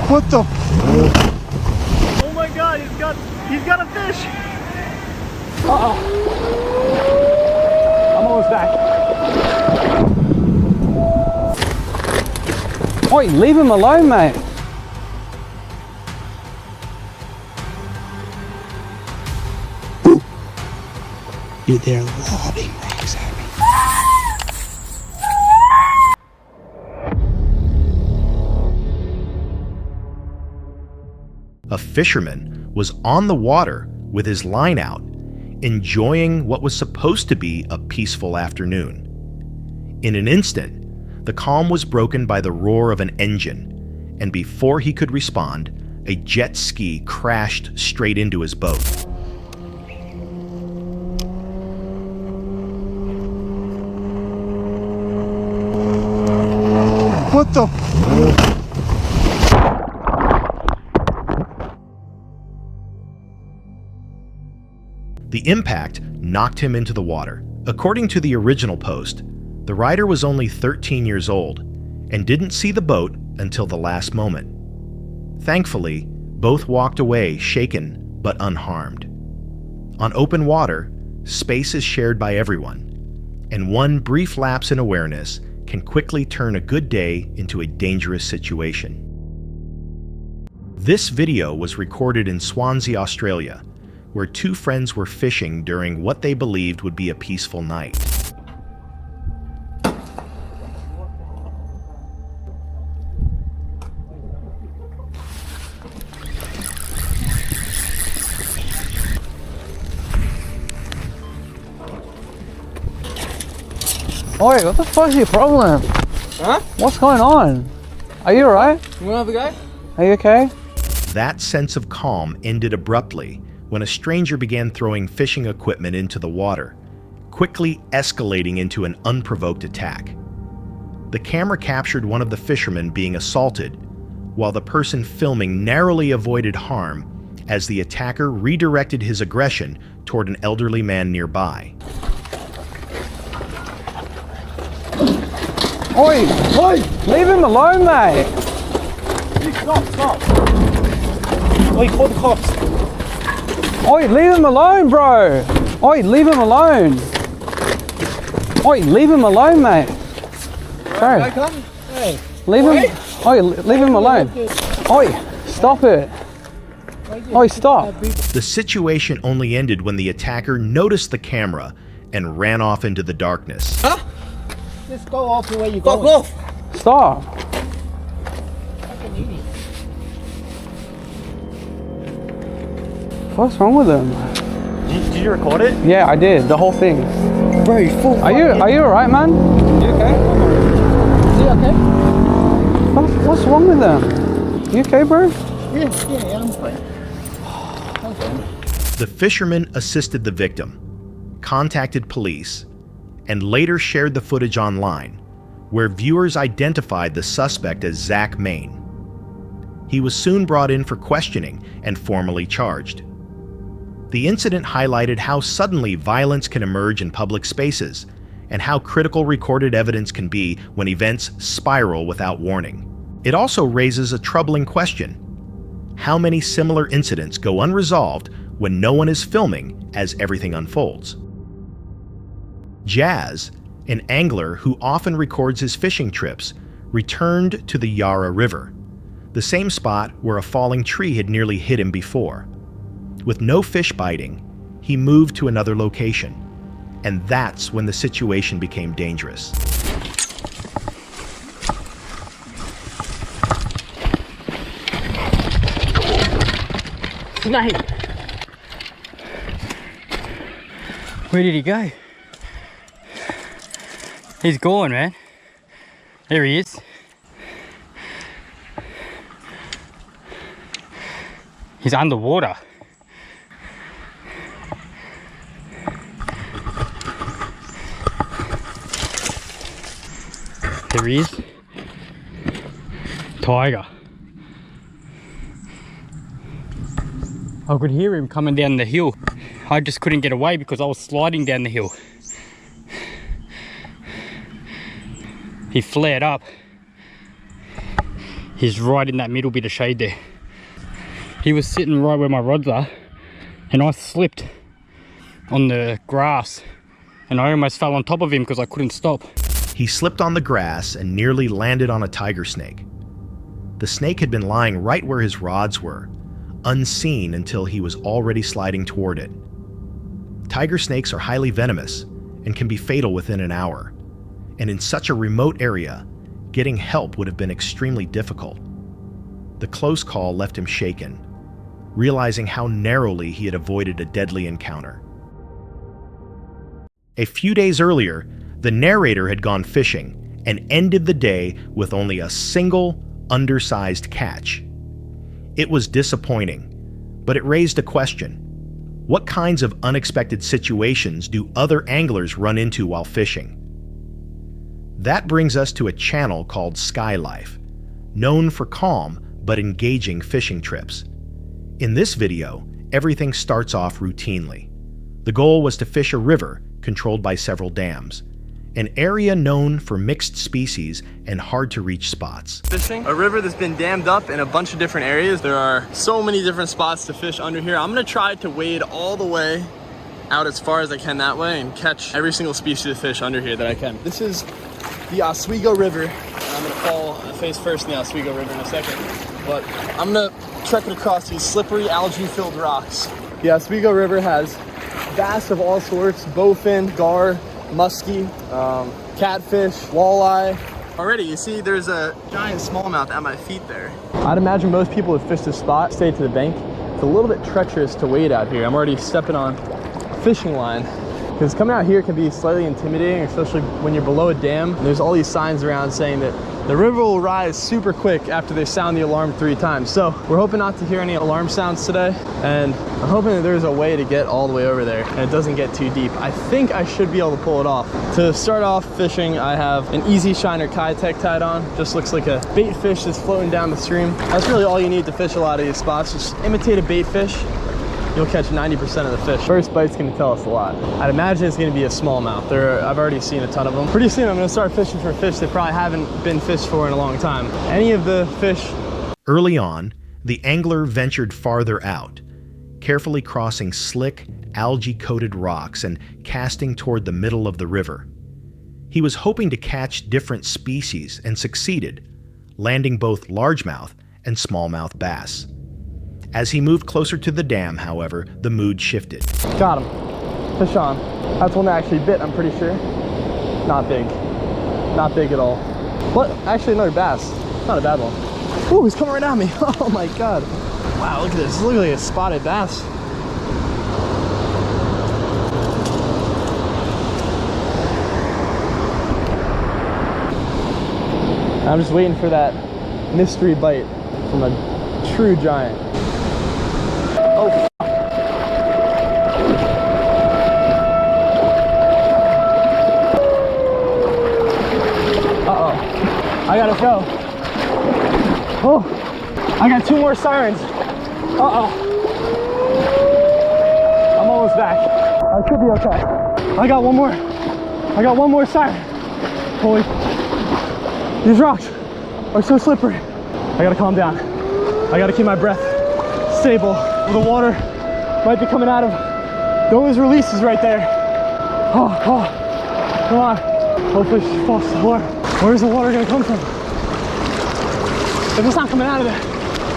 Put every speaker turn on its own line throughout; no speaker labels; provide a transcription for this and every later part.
What the?
Oh my God, he's got a fish.
Uh-oh. I'm almost back. Oi, leave him alone, mate. Dude, they're lobbing rocks at me.
A fisherman was on the water with his line out, enjoying what was supposed to be a peaceful afternoon. In an instant, the calm was broken by the roar of an engine, and before he could respond, a jet ski crashed straight into his boat.
What the?
The impact knocked him into the water. According to the original post, the rider was only 13 years old and didn't see the boat until the last moment. Thankfully, both walked away shaken but unharmed. On open water, space is shared by everyone, and one brief lapse in awareness can quickly turn a good day into a dangerous situation. This video was recorded in Swansea, Australia, where two friends were fishing during what they believed would be a peaceful night.
Oi, what the fuck's your problem?
Huh?
What's going on? Are you alright?
You wanna have a go?
Are you okay?
That sense of calm ended abruptly when a stranger began throwing fishing equipment into the water, quickly escalating into an unprovoked attack. The camera captured one of the fishermen being assaulted, while the person filming narrowly avoided harm as the attacker redirected his aggression toward an elderly man nearby.
Oi! Oi! Leave him alone, mate!
Stop! Oi, call the cops.
Oi, leave him alone, bro! Oi, leave him alone! Oi, leave him alone, mate! Bro,
Come. Hey.
leave him... Oi, leave him alone! Oi, stop it! Oi, stop!
The situation only ended when the attacker noticed the camera and ran off into the darkness.
Huh? Just go off the way you go. Go off!
Stop! What's wrong with him?
Did you record it?
Yeah, I did, the whole thing.
Bro, you full.
Are you alright, man?
You okay? Is he okay?
What's wrong with them? You okay, bro?
Yeah, I'm fine.
The fisherman assisted the victim, contacted police, and later shared the footage online, where viewers identified the suspect as Zach Main. He was soon brought in for questioning and formally charged. The incident highlighted how suddenly violence can emerge in public spaces and how critical recorded evidence can be when events spiral without warning. It also raises a troubling question: how many similar incidents go unresolved when no one is filming as everything unfolds? Jazz, an angler who often records his fishing trips, returned to the Yarra River, the same spot where a falling tree had nearly hit him before. With no fish biting, he moved to another location, and that's when the situation became dangerous.
Snake! Where did he go? He's gone, man. There he is. He's underwater. There he is. Tiger. I could hear him coming down the hill. I just couldn't get away because I was sliding down the hill. He flared up. He's right in that middle bit of shade there. He was sitting right where my rods are, and I slipped on the grass and I almost fell on top of him because I couldn't stop.
He slipped on the grass and nearly landed on a tiger snake. The snake had been lying right where his rods were, unseen until he was already sliding toward it. Tiger snakes are highly venomous and can be fatal within an hour, and in such a remote area, getting help would have been extremely difficult. The close call left him shaken, realizing how narrowly he had avoided a deadly encounter. A few days earlier, the narrator had gone fishing and ended the day with only a single, undersized catch. It was disappointing, but it raised a question. What kinds of unexpected situations do other anglers run into while fishing? That brings us to a channel called Skylife, known for calm but engaging fishing trips. In this video, everything starts off routinely. The goal was to fish a river controlled by several dams, an area known for mixed species and hard-to-reach spots.
Fishing a river that's been dammed up in a bunch of different areas. There are so many different spots to fish under here. I'm gonna try to wade all the way out as far as I can that way and catch every single species of fish under here that I can. This is the Oswego River. I'm gonna fall face first in the Oswego River in a second, but I'm gonna trek it across these slippery algae-filled rocks. The Oswego River has bass of all sorts: bowfin, gar, muskie, catfish, walleye. Already, you see there's a giant smallmouth at my feet there. I'd imagine most people who fish this spot stay to the bank. It's a little bit treacherous to wade out here. I'm already stepping on a fishing line, because coming out here can be slightly intimidating, especially when you're below a dam. There's all these signs around saying that the river will rise super quick after they sound the alarm 3 times. So we're hoping not to hear any alarm sounds today, and I'm hoping that there's a way to get all the way over there and it doesn't get too deep. I think I should be able to pull it off. To start off fishing, I have an Easy Shiner kayak tied on. Just looks like a bait fish that's floating down the stream. That's really all you need to fish a lot of these spots. Just imitate a bait fish. You'll catch 90% of the fish. First bite's gonna tell us a lot. I'd imagine it's gonna be a smallmouth. I've already seen a ton of them. Pretty soon I'm gonna start fishing for fish that probably haven't been fished for in a long time. Any of the fish.
Early on, the angler ventured farther out, carefully crossing slick, algae-coated rocks and casting toward the middle of the river. He was hoping to catch different species and succeeded, landing both largemouth and smallmouth bass. As he moved closer to the dam, however, the mood shifted.
Got him. Fish on. That's one that actually bit, I'm pretty sure. Not big. Not big at all. But actually another bass. Not a bad one. Ooh, he's coming right at me. Oh my God. Wow, look at this. This looks like a spotted bass. I'm just waiting for that mystery bite from a true giant. Oh, uh-oh. I gotta go. Oh, I got 2 more sirens. Uh-oh. I'm almost back. I should be okay. I got one more. I got one more siren. Holy, these rocks are so slippery. I gotta calm down. I gotta keep my breath stable. The water might be coming out of those releases right there. Oh, come on. Hopefully she falls to the floor. Where's the water gonna come from? If it's not coming out of there,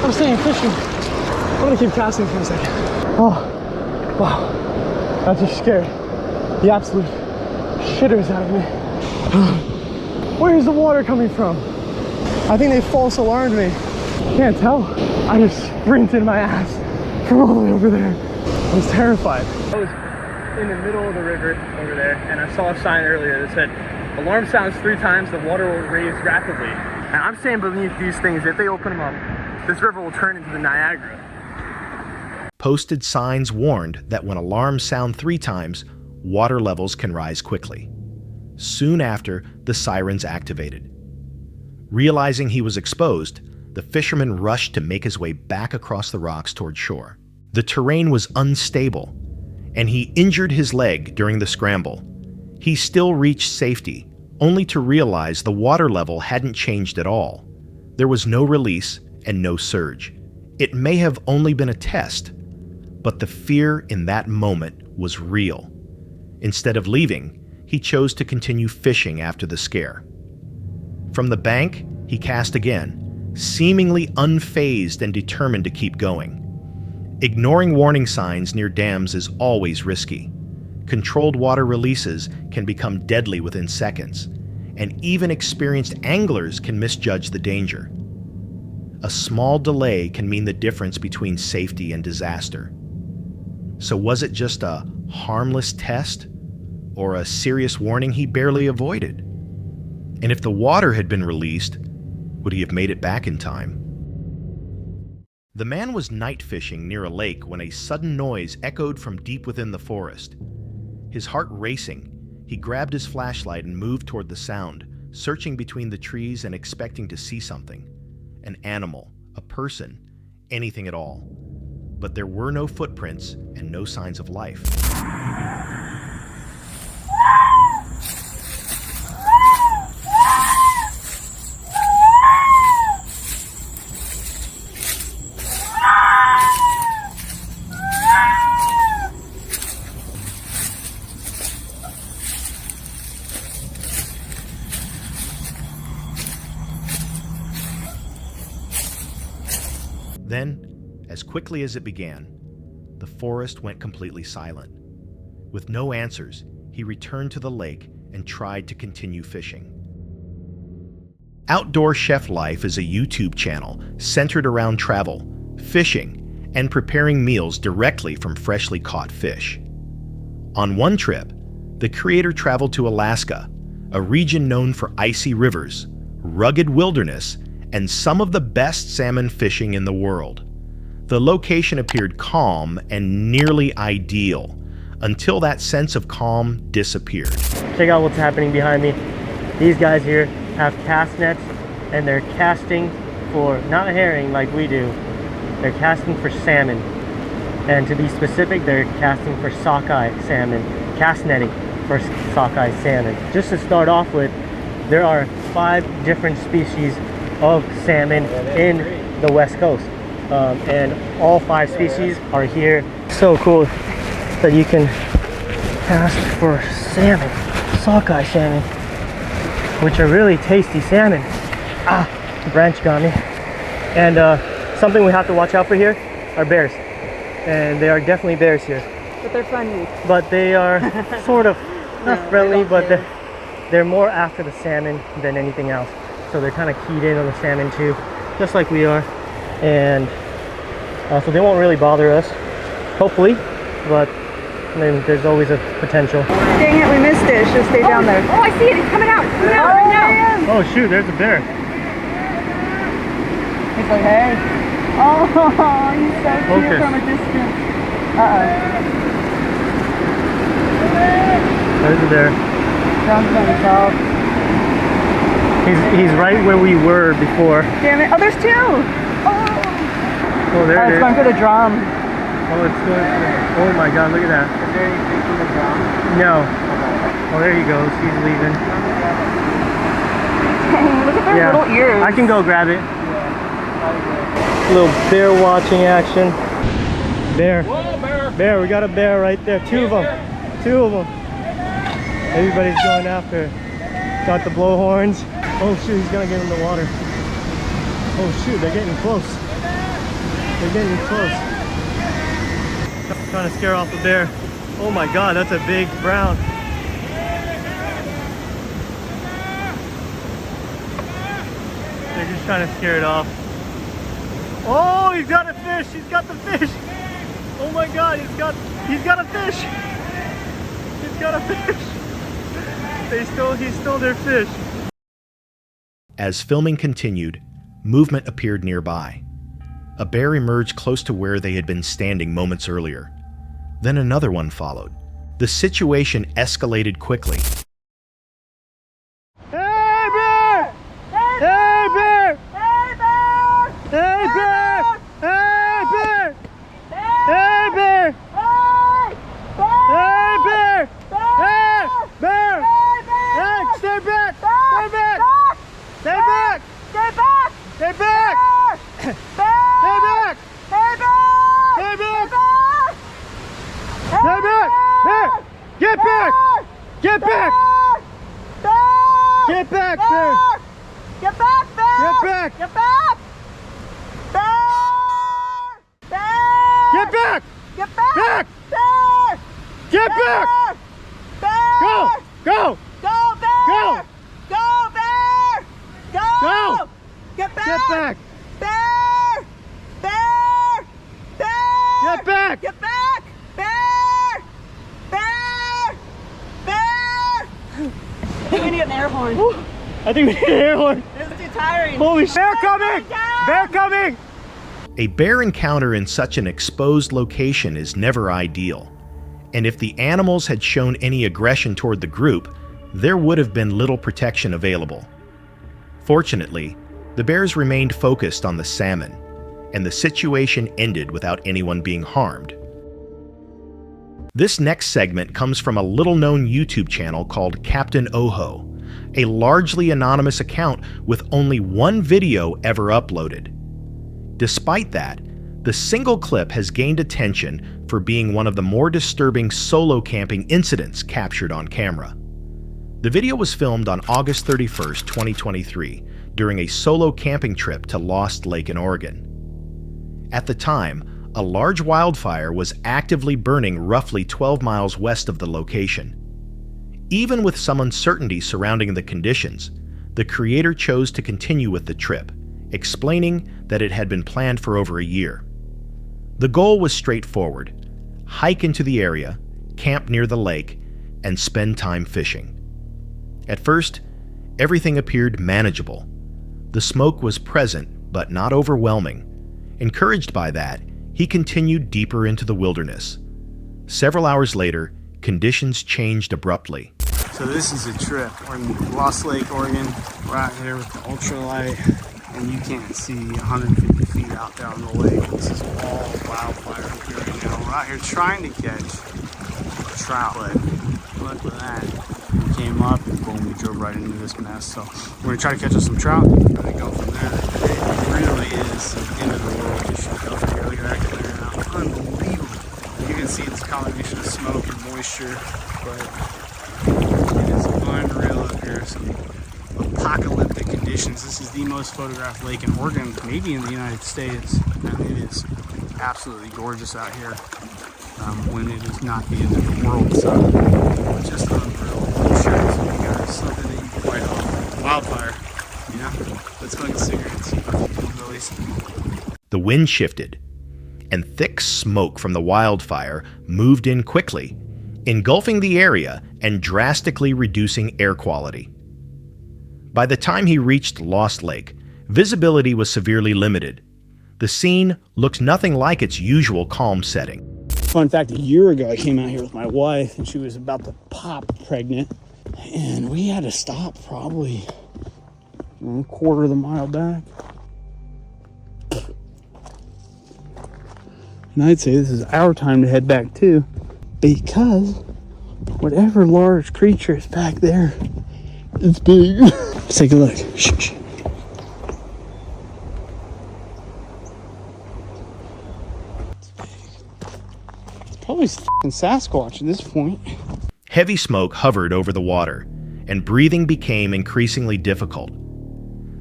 I'm staying fishing. I'm gonna keep casting for a second. Oh, wow. That just scared the absolute shitters out of me. Where's the water coming from? I think they false alarmed me. Can't tell. I just sprinted my ass from all the way over there. I was terrified. I was in the middle of the river over there, and I saw a sign earlier that said, alarm sounds 3 times, the water will raise rapidly. And I'm saying beneath these things, if they open them up, this river will turn into the Niagara.
Posted signs warned that when alarms sound 3 times, water levels can rise quickly. Soon after, the sirens activated. Realizing he was exposed, the fisherman rushed to make his way back across the rocks toward shore. The terrain was unstable, and he injured his leg during the scramble. He still reached safety, only to realize the water level hadn't changed at all. There was no release and no surge. It may have only been a test, but the fear in that moment was real. Instead of leaving, he chose to continue fishing after the scare. From the bank, he cast again, seemingly unfazed and determined to keep going. Ignoring warning signs near dams is always risky. Controlled water releases can become deadly within seconds, and even experienced anglers can misjudge the danger. A small delay can mean the difference between safety and disaster. So was it just a harmless test, or a serious warning he barely avoided? And if the water had been released, would he have made it back in time? The man was night fishing near a lake when a sudden noise echoed from deep within the forest. His heart racing, he grabbed his flashlight and moved toward the sound, searching between the trees and expecting to see something. An animal, a person, anything at all. But there were no footprints and no signs of life. Then, as quickly as it began, the forest went completely silent. With no answers, he returned to the lake and tried to continue fishing. Outdoor Chef Life is a YouTube channel centered around travel, fishing, and preparing meals directly from freshly caught fish. On one trip, the creator traveled to Alaska, a region known for icy rivers, rugged wilderness, and some of the best salmon fishing in the world. The location appeared calm and nearly ideal, until that sense of calm disappeared.
Check out what's happening behind me. These guys here have cast nets, and they're casting for, not herring like we do, they're casting for salmon. And to be specific, they're casting for sockeye salmon, cast netting for sockeye salmon. Just to start off with, there are 5 different species of salmon in the West Coast, and all 5 species are here. So cool that you can cast for salmon, sockeye salmon, which are really tasty salmon. The branch got me. And something we have to watch out for here are bears, and they are definitely bears here.
But they're friendly.
But they are sort of not friendly, but they're more after the salmon than anything else. So they're kind of keyed in on the salmon too, just like we are. And so they won't really bother us, hopefully, but then there's always a potential.
Dang it, we missed it. It should stay down there. Oh, I see it. It's coming out. It's coming out right now.
Oh shoot, there's a bear.
He's like, hey. Oh, he's so cute
Focus.
from a distance.
There's a bear.
John's on the top.
He's right where we were before.
Damn it. Oh, there's 2.
Oh, there it
It's
is.
going for the drum.
Oh, it's going for the... Oh my god, look at that.
Is there anything from the drum?
No. Oh, there he goes. He's leaving.
Dang, look at their little ears.
I can go grab it. Little bear watching action. Bear.
Whoa, bear!
Bear, we got a bear right there. 2 of them. 2 of them. Everybody's going after. Got the blowhorns. Oh shoot, he's gonna get in the water. Oh shoot, they're getting close. They're getting close. Trying to scare off the bear. Oh my god, that's a big brown. They're just trying to scare it off. Oh, he's got a fish! He's got the fish! Oh my god, he's got a fish! He's got a fish! He stole their fish.
As filming continued, movement appeared nearby. A bear emerged close to where they had been standing moments earlier. Then another one followed. The situation escalated quickly.
Hey bear! Hey bear!
Hey, bear!
Hey bear! Hey bear! Hey bear! Hey bear! Hey bear! Hey, stay back! Stay back! Stay back!
Stay back!
Stay
Bear! Get back, Bear!
Get back!
Get back! Bear! Bear!
Get back!
Get back!
Back!
Bear!
Get
Bear!
back!
Bear!
Go! Go!
Go, Bear!
Go!
Go, Bear! Go!
Go!
Get back!
Get back!
Bear! Bear! Bear!
Get back!
Get back! Bear! Bear! Bear! I think we need an air horn.
I think we need an air horn.
This is too tiring.
Holy shit! Bear coming! Bear coming!
A bear encounter in such an exposed location is never ideal, and if the animals had shown any aggression toward the group, there would have been little protection available. Fortunately, the bears remained focused on the salmon, and the situation ended without anyone being harmed. This next segment comes from a little-known YouTube channel called Captain Oho, a largely anonymous account with only one video ever uploaded. Despite that, the single clip has gained attention for being one of the more disturbing solo camping incidents captured on camera. The video was filmed on August 31st, 2023, during a solo camping trip to Lost Lake in Oregon. At the time, a large wildfire was actively burning roughly 12 miles west of the location. Even with some uncertainty surrounding the conditions, the creator chose to continue with the trip, explaining that it had been planned for over a year. The goal was straightforward: hike into the area, camp near the lake, and spend time fishing. At first, everything appeared manageable. The smoke was present, but not overwhelming. Encouraged by that, he continued deeper into the wilderness. Several hours later, conditions changed abruptly.
So this is a trip. We're in Lost Lake, Oregon. We're out here with the ultralight, and you can't see 150 feet out there on the lake. This is all wildfire up here right now. We're out here trying to catch trout, but look at that. We came up and boom, we drove right into this mess. So we're gonna try to catch us some trout. We're gonna go from there. It really is the end of the world. You should go here. Look at that clearing out. Unbelievable. You can see this combination of smoke and moisture, but it is unreal up here. Some apocalyptic conditions. This is the most photographed lake in Oregon, maybe in the United States. And it is absolutely gorgeous out here when it is not the end of the world. So just unreal. I'm sure this will be something that you can light on. Wildfire, you know? Let's go get cigarettes.
The wind shifted, and thick smoke from the wildfire moved in quickly, engulfing the area and drastically reducing air quality. By the time he reached Lost Lake, visibility was severely limited. The scene looked nothing like its usual calm setting.
Fun fact, a year ago I came out here with my wife and she was about to pop pregnant, and we had to stop probably a quarter of the mile back. And I'd say this is our time to head back too, because whatever large creature is back there, it's big. Let's take a look. Shh. Probably f***ing Sasquatch at this point.
Heavy smoke hovered over the water, and breathing became increasingly difficult.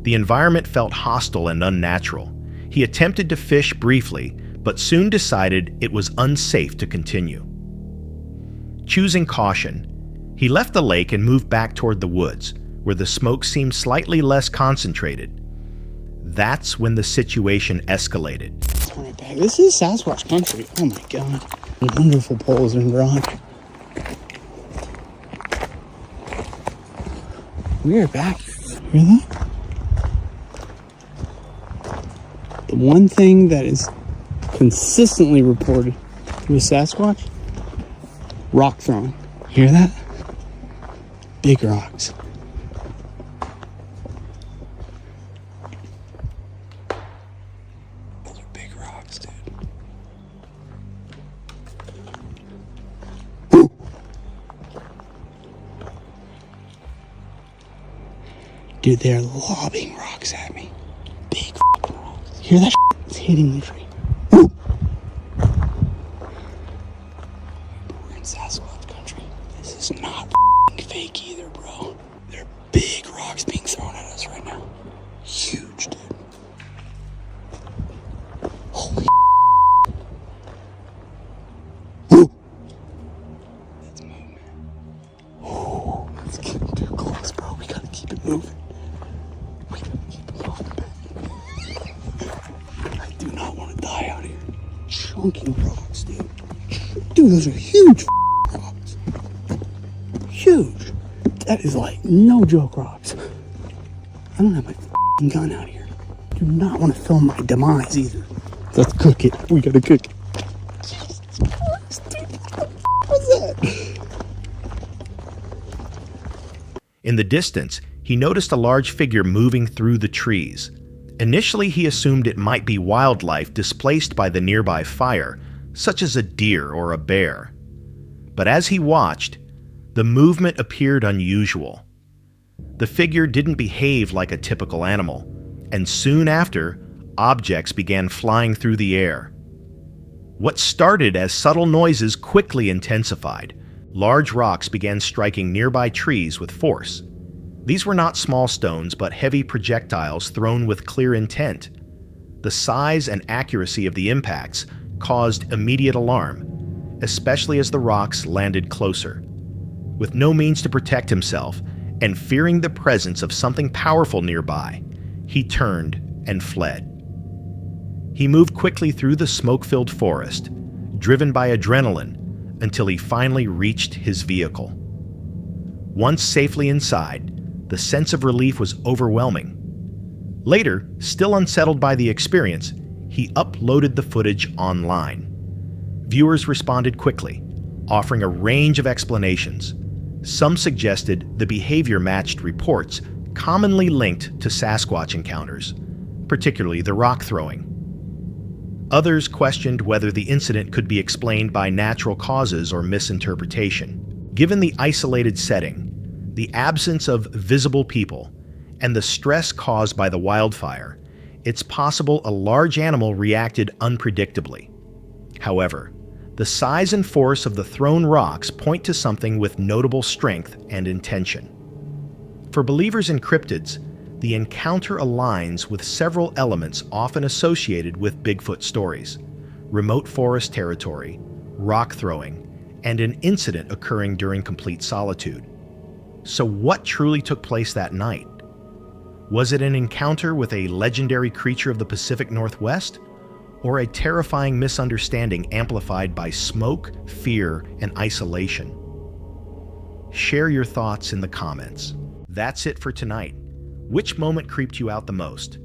The environment felt hostile and unnatural. He attempted to fish briefly, but soon decided it was unsafe to continue. Choosing caution, he left the lake and moved back toward the woods, where the smoke seemed slightly less concentrated. That's when the situation escalated.
Turn it back. This is Sasquatch country. Oh my god. Wonderful poles and rock. We are back. Hear that? The one thing that is consistently reported with Sasquatch: rock throwing. Hear that? Big rocks. Those are big rocks, dude. Dude, they're lobbing rocks at me. Big rocks. Hear that? It's hitting the tree. We're in Sasquatch country. This is not fake either, bro. They're big rocks being thrown chunky rocks, dude. Dude, those are huge rocks. Huge. That is like no joke rocks. I don't have my gun out here. Do not want to film my demise either. Let's cook it. We gotta cook it. Jesus Christ, dude. What the was that?
In the distance, he noticed a large figure moving through the trees. Initially, he assumed it might be wildlife displaced by the nearby fire, such as a deer or a bear. But as he watched, the movement appeared unusual. The figure didn't behave like a typical animal, and soon after, objects began flying through the air. What started as subtle noises quickly intensified. Large rocks began striking nearby trees with force. These were not small stones, but heavy projectiles thrown with clear intent. The size and accuracy of the impacts caused immediate alarm, especially as the rocks landed closer. With no means to protect himself, and fearing the presence of something powerful nearby, he turned and fled. He moved quickly through the smoke-filled forest, driven by adrenaline, until he finally reached his vehicle. Once safely inside, the sense of relief was overwhelming. Later, still unsettled by the experience, he uploaded the footage online. Viewers responded quickly, offering a range of explanations. Some suggested the behavior matched reports commonly linked to Sasquatch encounters, particularly the rock throwing. Others questioned whether the incident could be explained by natural causes or misinterpretation. Given the isolated setting, the absence of visible people, and the stress caused by the wildfire, it's possible a large animal reacted unpredictably. However, the size and force of the thrown rocks point to something with notable strength and intention. For believers in cryptids, the encounter aligns with several elements often associated with Bigfoot stories: remote forest territory, rock throwing, and an incident occurring during complete solitude. So what truly took place that night? Was it an encounter with a legendary creature of the Pacific Northwest, or a terrifying misunderstanding amplified by smoke, fear, and isolation? Share your thoughts in the comments. That's it for tonight. Which moment creeped you out the most?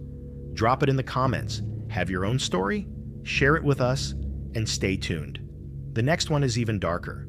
Drop it in the comments. Have your own story? Share it with us, and stay tuned. The next one is even darker.